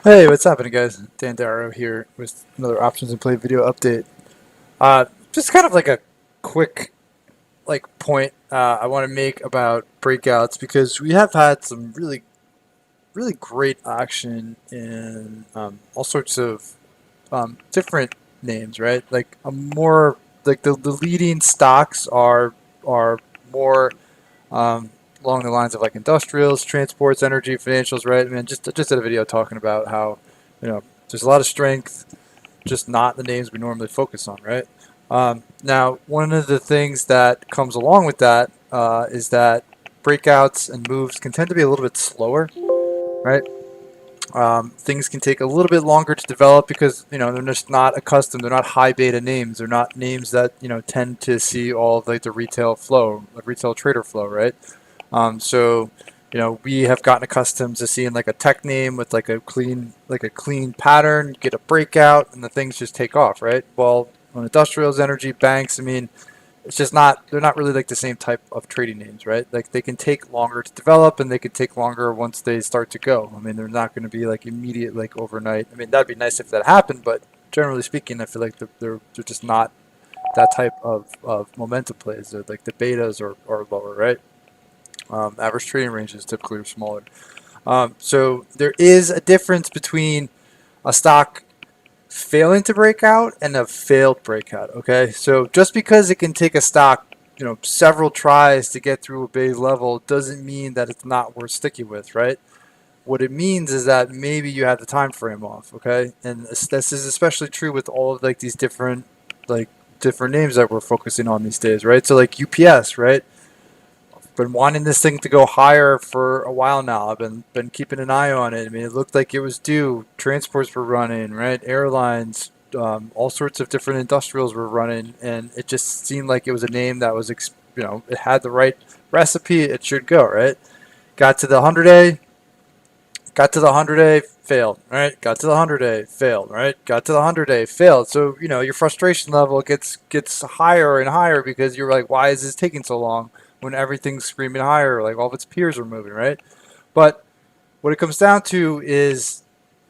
Hey, what's happening, guys? Dan Darrow here with another Options and Play video update. Just kind of like a quick point I want to make about breakouts because we have had some really great action in all sorts of different names, right? Like a more like the leading stocks are more um, along the lines of like industrials, transports, energy, financials, right? I mean, just did a video talking about how there's a lot of strength, just not the names we normally focus on, right? Now, one of the things that comes along with that is that breakouts and moves can tend to be a little bit slower, right? Things can take a little bit longer to develop because they're just not accustomed. They're not high beta names. They're not names that tend to see all of like the retail flow, like retail trader flow, right? So, we have gotten accustomed to seeing like a tech name with like a clean pattern, get a breakout, and the things just take off, right? Well, on industrials, energy, banks, I mean, it's just not they're not really like the same type of trading names, right? Like they can take longer to develop and they can take longer once they start to go. I mean, they're not going to be like immediate like overnight. I mean, that'd be nice if that happened, but generally speaking, I feel like they're just not that type of momentum plays. They're, like the betas are lower, right? Average trading ranges typically are smaller. So there is a difference between a stock failing to break out and a failed breakout. Okay, so just because it can take a stock, several tries to get through a base level doesn't mean that it's not worth sticking with, right? What it means is that maybe you have the time frame off. Okay, and this is especially true with all of like these like different names that we're focusing on these days, right? So like UPS, right? Been wanting this thing to go higher for a while now. I've been keeping an eye on it. I mean, it looked like it was due. Transports were running, right? Airlines, all sorts of different industrials were running, and it just seemed like it was a name that was, it had the right recipe. It should go right. Got to the 100 day, got to the 100 day, failed, right? Got to the 100 day, failed, right? Got to the 100 day, failed. So your frustration level gets higher and higher because you're like, why is this taking so long when everything's screaming higher? Like all of its peers are moving, right? But what it comes down to is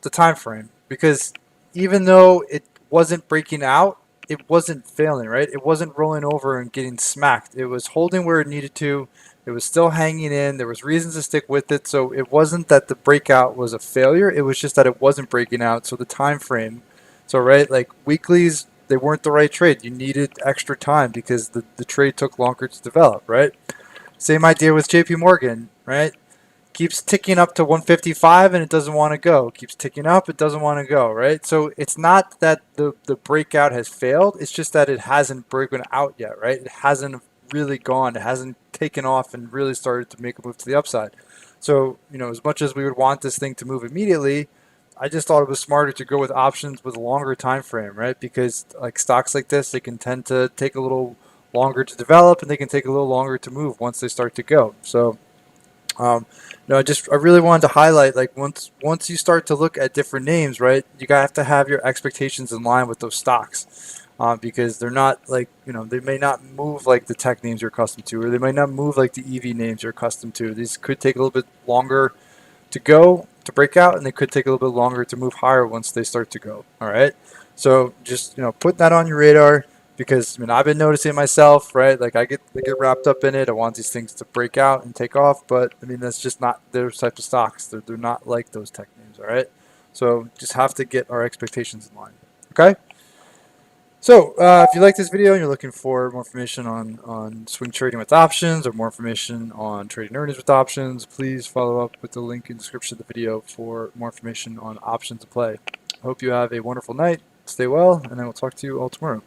the time frame because even though it wasn't breaking out, it wasn't failing, right? It wasn't rolling over and getting smacked. It was holding where it needed to. It was still hanging in. There was reasons to stick with it. So it wasn't that the breakout was a failure. It was just that it wasn't breaking out. So the time frame. So right, like weeklies, they weren't the right trade. You needed extra time because the trade took longer to develop, right? Same idea with JP Morgan, right? Keeps ticking up to 155 and it doesn't want to go. Keeps ticking up, it doesn't want to go, right? So it's not that the breakout has failed, it's just that it hasn't broken out yet, right? It hasn't really gone, it hasn't taken off and really started to make a move to the upside. So, as much as we would want this thing to move immediately, I just thought it was smarter to go with options with a longer time frame, right? Because like stocks like this, they can tend to take a little longer to develop and they can take a little longer to move once they start to go. So I really wanted to highlight like once you start to look at different names, right? You have to have your expectations in line with those stocks, because they're not like they may not move like the tech names you're accustomed to, or they might not move like the EV names you're accustomed to. These could take a little bit longer to go to break out, and they could take a little bit longer to move higher once they start to go. All right, so just put that on your radar because I've been noticing myself, right? Like I get wrapped up in it. I want these things to break out and take off, but that's just not those type of stocks. They're not like those tech names. All right, so just have to get our expectations in line. Okay. So, if you like this video and you're looking for more information on swing trading with options or more information on trading earnings with options, please follow up with the link in the description of the video for more information on options to play. I hope you have a wonderful night, stay well, and I will talk to you all tomorrow.